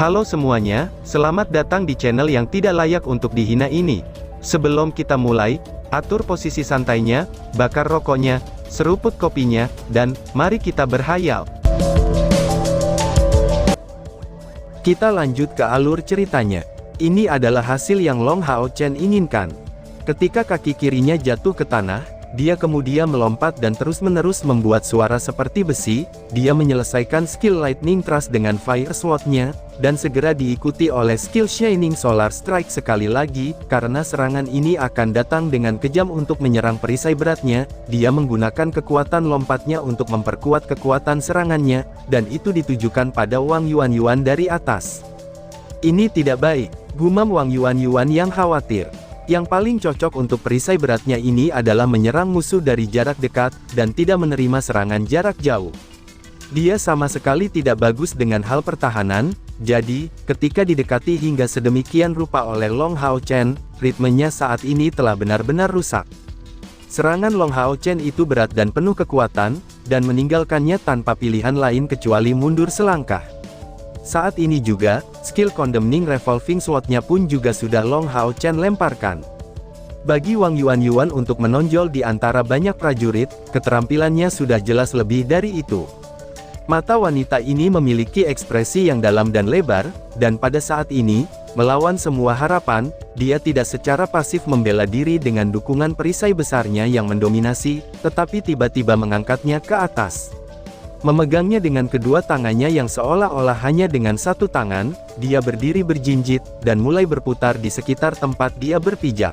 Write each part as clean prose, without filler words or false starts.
Halo semuanya, selamat datang di channel yang tidak layak untuk dihina ini. Sebelum kita mulai, atur posisi santainya, bakar rokoknya, seruput kopinya, dan mari kita berhayal. Kita lanjut ke alur ceritanya. Ini adalah hasil yang Long Hao Chen inginkan. Ketika kaki kirinya jatuh ke tanah, dia kemudian melompat dan terus-menerus membuat suara seperti besi. Dia menyelesaikan skill Lightning Thrust dengan Fire Sword-nya, dan segera diikuti oleh skill Shining Solar Strike sekali lagi. Karena serangan ini akan datang dengan kejam untuk menyerang perisai beratnya, dia menggunakan kekuatan lompatnya untuk memperkuat kekuatan serangannya, dan itu ditujukan pada Wang Yuanyuan dari atas. Ini tidak baik, gumam Wang Yuanyuan yang khawatir. Yang paling cocok untuk perisai beratnya ini adalah menyerang musuh dari jarak dekat, dan tidak menerima serangan jarak jauh. Dia sama sekali tidak bagus dengan hal pertahanan, jadi, ketika didekati hingga sedemikian rupa oleh Long Hao Chen, ritmenya saat ini telah benar-benar rusak. Serangan Long Hao Chen itu berat dan penuh kekuatan, dan meninggalkannya tanpa pilihan lain kecuali mundur selangkah. Saat ini juga, skill Condemning Revolving Sword-nya pun juga sudah Long Hao Chen lemparkan. Bagi Wang Yuanyuan untuk menonjol di antara banyak prajurit, keterampilannya sudah jelas lebih dari itu. Mata wanita ini memiliki ekspresi yang dalam dan lebar, dan pada saat ini, melawan semua harapan, dia tidak secara pasif membela diri dengan dukungan perisai besarnya yang mendominasi, tetapi tiba-tiba mengangkatnya ke atas. Memegangnya dengan kedua tangannya yang seolah-olah hanya dengan satu tangan, dia berdiri berjinjit, dan mulai berputar di sekitar tempat dia berpijak.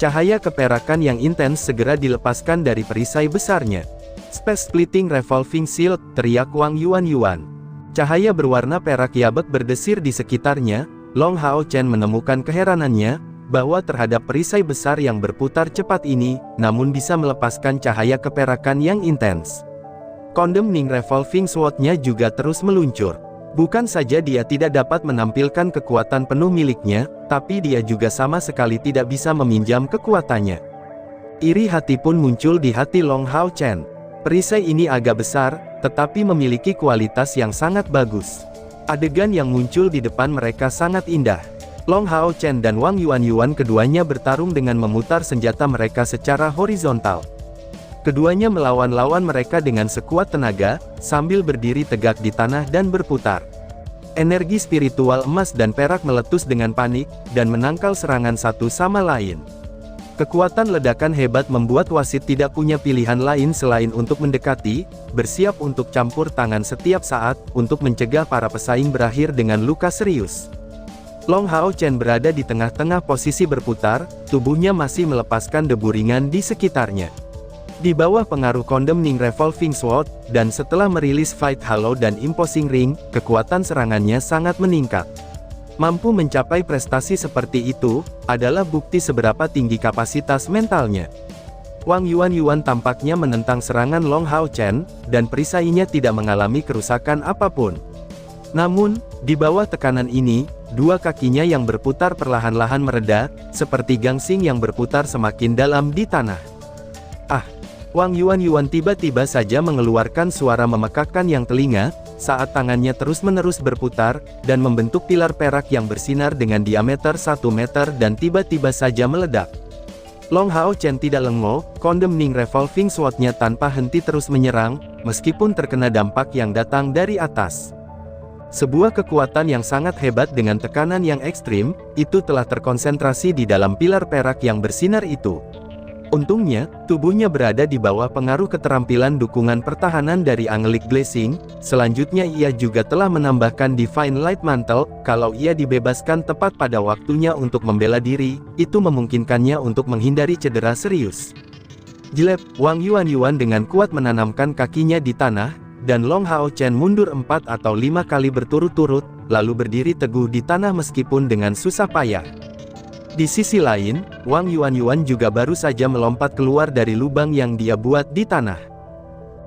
Cahaya keperakan yang intens segera dilepaskan dari perisai besarnya. Space Splitting Revolving Shield, teriak Wang Yuanyuan. Cahaya berwarna perak yabek berdesir di sekitarnya. Long Hao Chen menemukan keheranannya, bahwa terhadap perisai besar yang berputar cepat ini, namun bisa melepaskan cahaya keperakan yang intens. Condemning Revolving Sword-nya juga terus meluncur. Bukan saja dia tidak dapat menampilkan kekuatan penuh miliknya, tapi dia juga sama sekali tidak bisa meminjam kekuatannya. Iri hati pun muncul di hati Long Hao Chen. Perisai ini agak besar, tetapi memiliki kualitas yang sangat bagus. Adegan yang muncul di depan mereka sangat indah. Long Hao Chen dan Wang Yuanyuan keduanya bertarung dengan memutar senjata mereka secara horizontal. Keduanya melawan lawan mereka dengan sekuat tenaga, sambil berdiri tegak di tanah dan berputar. Energi spiritual emas dan perak meletus dengan panik, dan menangkal serangan satu sama lain. Kekuatan ledakan hebat membuat wasit tidak punya pilihan lain selain untuk mendekati, bersiap untuk campur tangan setiap saat, untuk mencegah para pesaing berakhir dengan luka serius. Long Hao Chen berada di tengah-tengah posisi berputar, tubuhnya masih melepaskan debu ringan di sekitarnya. Di bawah pengaruh Condemning Revolving Sword, dan setelah merilis Fight Halo dan Imposing Ring, kekuatan serangannya sangat meningkat. Mampu mencapai prestasi seperti itu, adalah bukti seberapa tinggi kapasitas mentalnya. Wang Yuanyuan tampaknya menentang serangan Long Hao Chen, dan perisainya tidak mengalami kerusakan apapun. Namun, di bawah tekanan ini, dua kakinya yang berputar perlahan-lahan mereda, seperti gangsing yang berputar semakin dalam di tanah. Wang Yuanyuan tiba-tiba saja mengeluarkan suara memekakkan yang telinga, saat tangannya terus-menerus berputar, dan membentuk pilar perak yang bersinar dengan diameter 1 meter dan tiba-tiba saja meledak. Long Hao Chen tidak lengo, Condemning Revolving Sword-nya tanpa henti terus menyerang, meskipun terkena dampak yang datang dari atas. Sebuah kekuatan yang sangat hebat dengan tekanan yang ekstrim, itu telah terkonsentrasi di dalam pilar perak yang bersinar itu. Untungnya, tubuhnya berada di bawah pengaruh keterampilan dukungan pertahanan dari Angelic Blessing. Selanjutnya ia juga telah menambahkan Divine Light Mantle. Kalau ia dibebaskan tepat pada waktunya untuk membela diri, itu memungkinkannya untuk menghindari cedera serius. Jelek, Wang Yuanyuan dengan kuat menanamkan kakinya di tanah, dan Long Hao Chen mundur 4 atau 5 kali berturut-turut, lalu berdiri teguh di tanah meskipun dengan susah payah. Di sisi lain, Wang Yuanyuan juga baru saja melompat keluar dari lubang yang dia buat di tanah.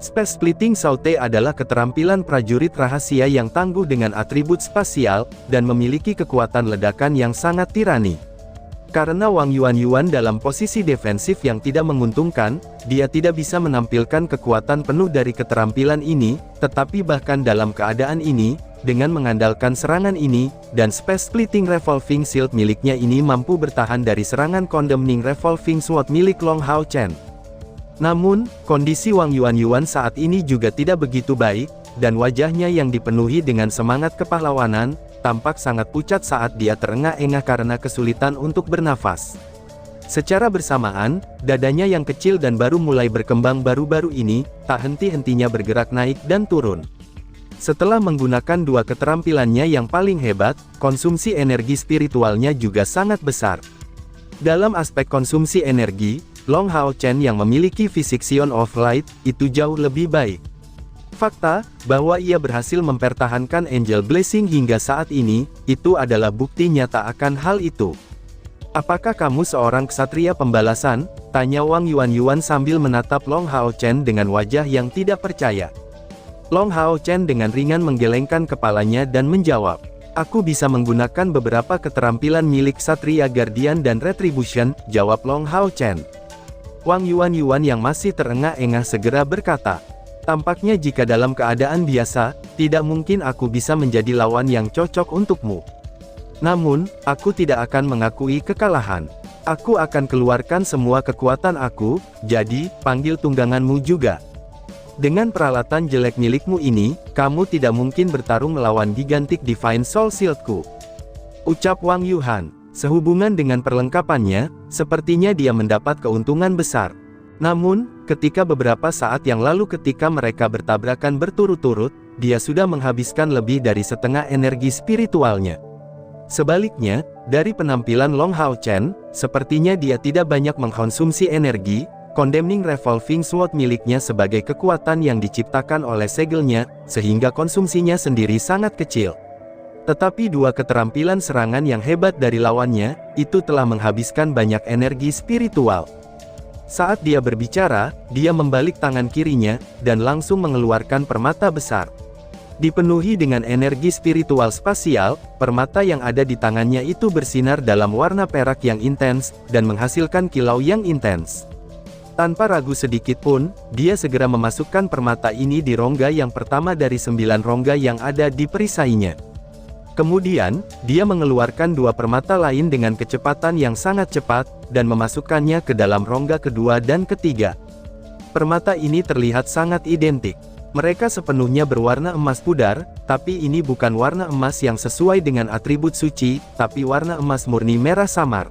Space Splitting Saute adalah keterampilan prajurit rahasia yang tangguh dengan atribut spasial, dan memiliki kekuatan ledakan yang sangat tirani. Karena Wang Yuanyuan dalam posisi defensif yang tidak menguntungkan, dia tidak bisa menampilkan kekuatan penuh dari keterampilan ini, tetapi bahkan dalam keadaan ini, dengan mengandalkan serangan ini, dan Space Splitting Revolving Shield miliknya ini mampu bertahan dari serangan Condemning Revolving Sword milik Long Hao Chen. Namun, kondisi Wang Yuanyuan saat ini juga tidak begitu baik, dan wajahnya yang dipenuhi dengan semangat kepahlawanan, tampak sangat pucat saat dia terengah-engah karena kesulitan untuk bernafas. Secara bersamaan, dadanya yang kecil dan baru mulai berkembang baru-baru ini, tak henti-hentinya bergerak naik dan turun. Setelah menggunakan dua keterampilannya yang paling hebat, konsumsi energi spiritualnya juga sangat besar. Dalam aspek konsumsi energi, Long Hao Chen yang memiliki fisik Sion of Light, itu jauh lebih baik. Fakta, bahwa ia berhasil mempertahankan Angel Blessing hingga saat ini, itu adalah bukti nyata akan hal itu. "Apakah kamu seorang ksatria pembalasan?" tanya Wang Yuanyuan sambil menatap Long Hao Chen dengan wajah yang tidak percaya. Long Hao Chen dengan ringan menggelengkan kepalanya dan menjawab, "Aku bisa menggunakan beberapa keterampilan milik Ksatria Guardian dan Retribution," jawab Long Hao Chen. Wang Yuanyuan yang masih terengah-engah segera berkata, "Tampaknya jika dalam keadaan biasa, tidak mungkin aku bisa menjadi lawan yang cocok untukmu. Namun, aku tidak akan mengakui kekalahan. Aku akan keluarkan semua kekuatan aku, jadi, panggil tungganganmu juga. Dengan peralatan jelek milikmu ini, kamu tidak mungkin bertarung melawan Gigantic Divine Soul Shieldku," ucap Wang Yuhan. Sehubungan dengan perlengkapannya, sepertinya dia mendapat keuntungan besar. Namun, ketika beberapa saat yang lalu ketika mereka bertabrakan berturut-turut, dia sudah menghabiskan lebih dari setengah energi spiritualnya. Sebaliknya, dari penampilan Long Hao Chen, sepertinya dia tidak banyak mengkonsumsi energi. Condemning Revolving Sword miliknya sebagai kekuatan yang diciptakan oleh segelnya, sehingga konsumsinya sendiri sangat kecil. Tetapi dua keterampilan serangan yang hebat dari lawannya, itu telah menghabiskan banyak energi spiritual. Saat dia berbicara, dia membalik tangan kirinya, dan langsung mengeluarkan permata besar. Dipenuhi dengan energi spiritual spasial, permata yang ada di tangannya itu bersinar dalam warna perak yang intens, dan menghasilkan kilau yang intens. Tanpa ragu sedikit pun, dia segera memasukkan permata ini di rongga yang pertama dari 9 rongga yang ada di perisainya. Kemudian, dia mengeluarkan dua permata lain dengan kecepatan yang sangat cepat, dan memasukkannya ke dalam rongga kedua dan ketiga. Permata ini terlihat sangat identik. Mereka sepenuhnya berwarna emas pudar, tapi ini bukan warna emas yang sesuai dengan atribut suci, tapi warna emas murni merah samar.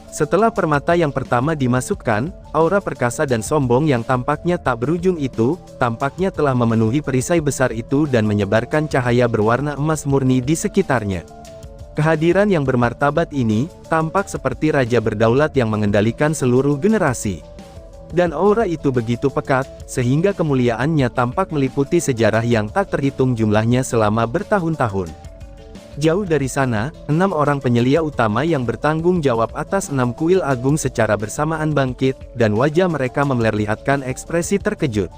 Setelah permata yang pertama dimasukkan, aura perkasa dan sombong yang tampaknya tak berujung itu, tampaknya telah memenuhi perisai besar itu dan menyebarkan cahaya berwarna emas murni di sekitarnya. Kehadiran yang bermartabat ini, tampak seperti raja berdaulat yang mengendalikan seluruh generasi. Dan aura itu begitu pekat, sehingga kemuliaannya tampak meliputi sejarah yang tak terhitung jumlahnya selama bertahun-tahun. Jauh dari sana, 6 orang penyelia utama yang bertanggung jawab atas 6 kuil agung secara bersamaan bangkit, dan wajah mereka memperlihatkan ekspresi terkejut.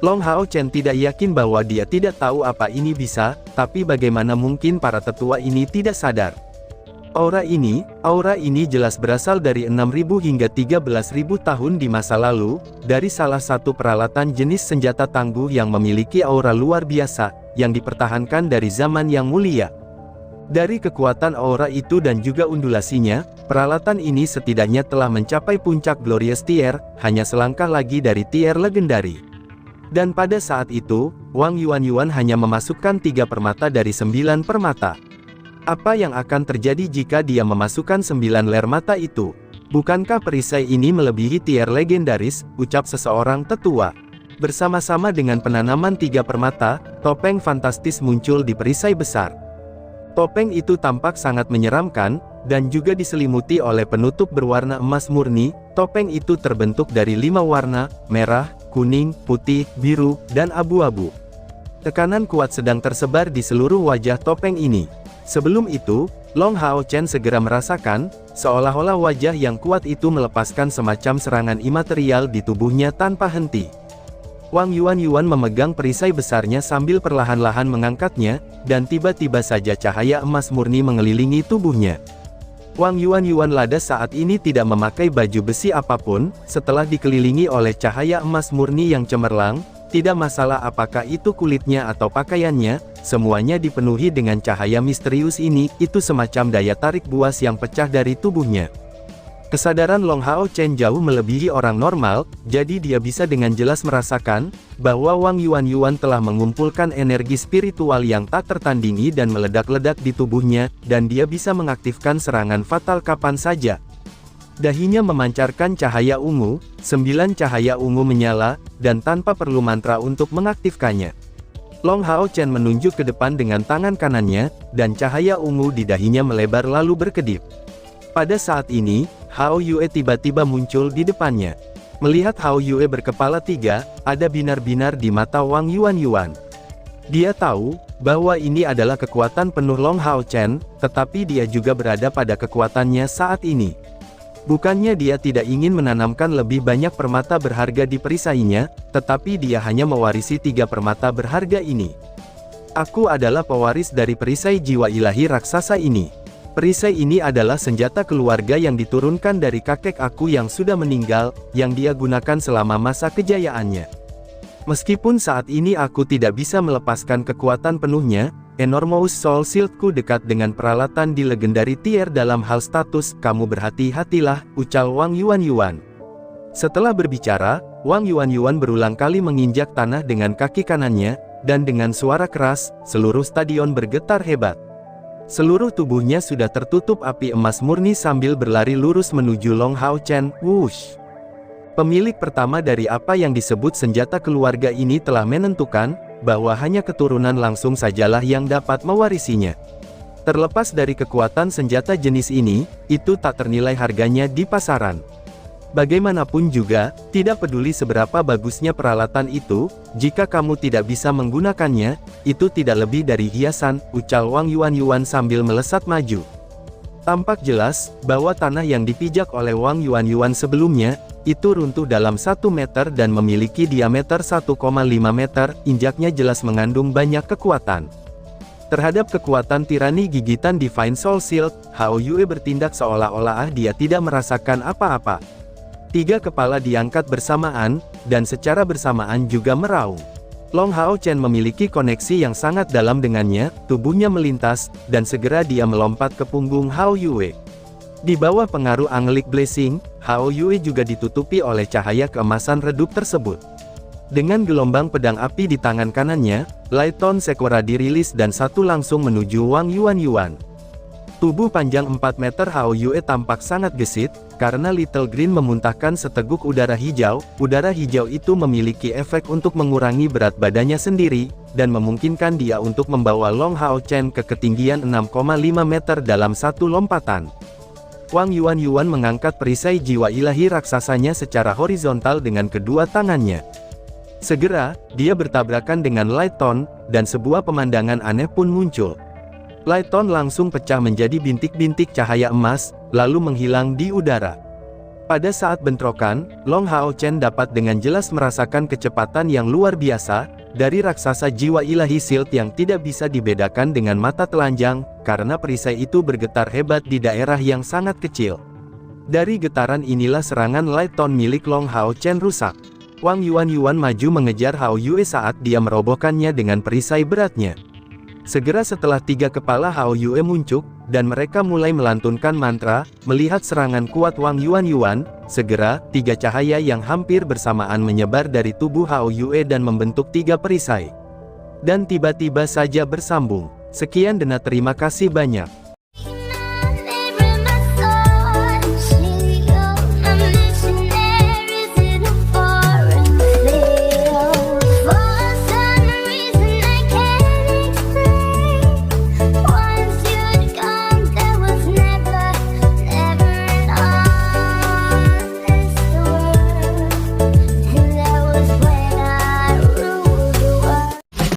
Long Hao Chen tidak yakin bahwa dia tidak tahu apa ini bisa, tapi bagaimana mungkin para tetua ini tidak sadar. Aura ini jelas berasal dari 6.000 hingga 13.000 tahun di masa lalu, dari salah satu peralatan jenis senjata tangguh yang memiliki aura luar biasa, yang dipertahankan dari zaman yang mulia. Dari kekuatan aura itu dan juga undulasinya, peralatan ini setidaknya telah mencapai puncak Glorious Tier, hanya selangkah lagi dari tier legendari. Dan pada saat itu, Wang Yuanyuan hanya memasukkan 3 permata dari 9 permata. Apa yang akan terjadi jika dia memasukkan 9 ler mata itu? Bukankah perisai ini melebihi tier legendaris, ucap seseorang tetua. Bersama-sama dengan penanaman 3 permata, topeng fantastis muncul di perisai besar. Topeng itu tampak sangat menyeramkan, dan juga diselimuti oleh penutup berwarna emas murni. Topeng itu terbentuk dari 5 warna, merah, kuning, putih, biru, dan abu-abu. Tekanan kuat sedang tersebar di seluruh wajah topeng ini. Sebelum itu, Long Hao Chen segera merasakan, seolah-olah wajah yang kuat itu melepaskan semacam serangan imaterial di tubuhnya tanpa henti. Wang Yuanyuan memegang perisai besarnya sambil perlahan-lahan mengangkatnya, dan tiba-tiba saja cahaya emas murni mengelilingi tubuhnya. Wang Yuanyuan Lada saat ini tidak memakai baju besi apapun, setelah dikelilingi oleh cahaya emas murni yang cemerlang, Tidak masalah apakah itu kulitnya atau pakaiannya, semuanya dipenuhi dengan cahaya misterius ini, itu semacam daya tarik buas yang pecah dari tubuhnya. Kesadaran Long Hao Chen jauh melebihi orang normal, jadi dia bisa dengan jelas merasakan, bahwa Wang Yuan telah mengumpulkan energi spiritual yang tak tertandingi dan meledak-ledak di tubuhnya, dan dia bisa mengaktifkan serangan fatal kapan saja. Dahinya memancarkan cahaya ungu, 9 cahaya ungu menyala, dan tanpa perlu mantra untuk mengaktifkannya. Long Hao Chen menunjuk ke depan dengan tangan kanannya, dan cahaya ungu di dahinya melebar lalu berkedip. Pada saat ini, Hao Yue tiba-tiba muncul di depannya. Melihat Hao Yue berkepala 3, ada binar-binar di mata Wang Yuan. Dia tahu, bahwa ini adalah kekuatan penuh Long Hao Chen, tetapi dia juga berada pada kekuatannya saat ini. Bukannya dia tidak ingin menanamkan lebih banyak permata berharga di perisainya, tetapi dia hanya mewarisi 3 permata berharga ini. Aku adalah pewaris dari perisai jiwa ilahi raksasa ini. Perisai ini adalah senjata keluarga yang diturunkan dari kakek aku yang sudah meninggal, yang dia gunakan selama masa kejayaannya. Meskipun saat ini aku tidak bisa melepaskan kekuatan penuhnya, Enormous Soul Shieldku dekat dengan peralatan di Legendary Tier dalam hal status, kamu berhati-hatilah, ucal Wang Yuan. Setelah berbicara, Wang Yuan berulang kali menginjak tanah dengan kaki kanannya, dan dengan suara keras, seluruh stadion bergetar hebat. Seluruh tubuhnya sudah tertutup api emas murni sambil berlari lurus menuju Long Hao Chen. Wush! Pemilik pertama dari apa yang disebut senjata keluarga ini telah menentukan, bahwa hanya keturunan langsung sajalah yang dapat mewarisinya. Terlepas dari kekuatan senjata jenis ini, itu tak ternilai harganya di pasaran. Bagaimanapun juga, tidak peduli seberapa bagusnya peralatan itu, jika kamu tidak bisa menggunakannya, itu tidak lebih dari hiasan, ucal Wang Yuan sambil melesat maju. Tampak jelas, bahwa tanah yang dipijak oleh Wang Yuan sebelumnya, itu runtuh dalam 1 meter dan memiliki diameter 1,5 meter, injaknya jelas mengandung banyak kekuatan. Terhadap kekuatan tirani gigitan Divine Soul Shield, Hao Yue bertindak seolah-olah dia tidak merasakan apa-apa. 3 kepala diangkat bersamaan, dan secara bersamaan juga meraung. Long Hao Chen memiliki koneksi yang sangat dalam dengannya, tubuhnya melintas, dan segera dia melompat ke punggung Hao Yue. Di bawah pengaruh Angelic Blessing, Hao Yue juga ditutupi oleh cahaya keemasan redup tersebut. Dengan gelombang pedang api di tangan kanannya, Lighton Sequoia dirilis dan satu langsung menuju Wang Yuan. Tubuh panjang 4 meter Hao Yue tampak sangat gesit, karena Little Green memuntahkan seteguk udara hijau. Udara hijau itu memiliki efek untuk mengurangi berat badannya sendiri, dan memungkinkan dia untuk membawa Long Hao Chen ke ketinggian 6,5 meter dalam satu lompatan. Wang Yuan mengangkat perisai jiwa ilahi raksasanya secara horizontal dengan kedua tangannya. Segera, dia bertabrakan dengan Lighton, dan sebuah pemandangan aneh pun muncul. Lighton langsung pecah menjadi bintik-bintik cahaya emas, lalu menghilang di udara. Pada saat bentrokan, Long Hao Chen dapat dengan jelas merasakan kecepatan yang luar biasa, dari raksasa jiwa ilahi Shield yang tidak bisa dibedakan dengan mata telanjang, karena perisai itu bergetar hebat di daerah yang sangat kecil. Dari getaran inilah serangan Lighton milik Long Hao Chen rusak. Wang Yuan maju mengejar Hao Yue saat dia merobohkannya dengan perisai beratnya. Segera setelah 3 kepala Hao Yue muncul, dan mereka mulai melantunkan mantra, melihat serangan kuat Wang Yuan, segera, 3 cahaya yang hampir bersamaan menyebar dari tubuh Hao Yue dan membentuk 3 perisai. Dan tiba-tiba saja bersambung. Sekian dan terima kasih banyak. Was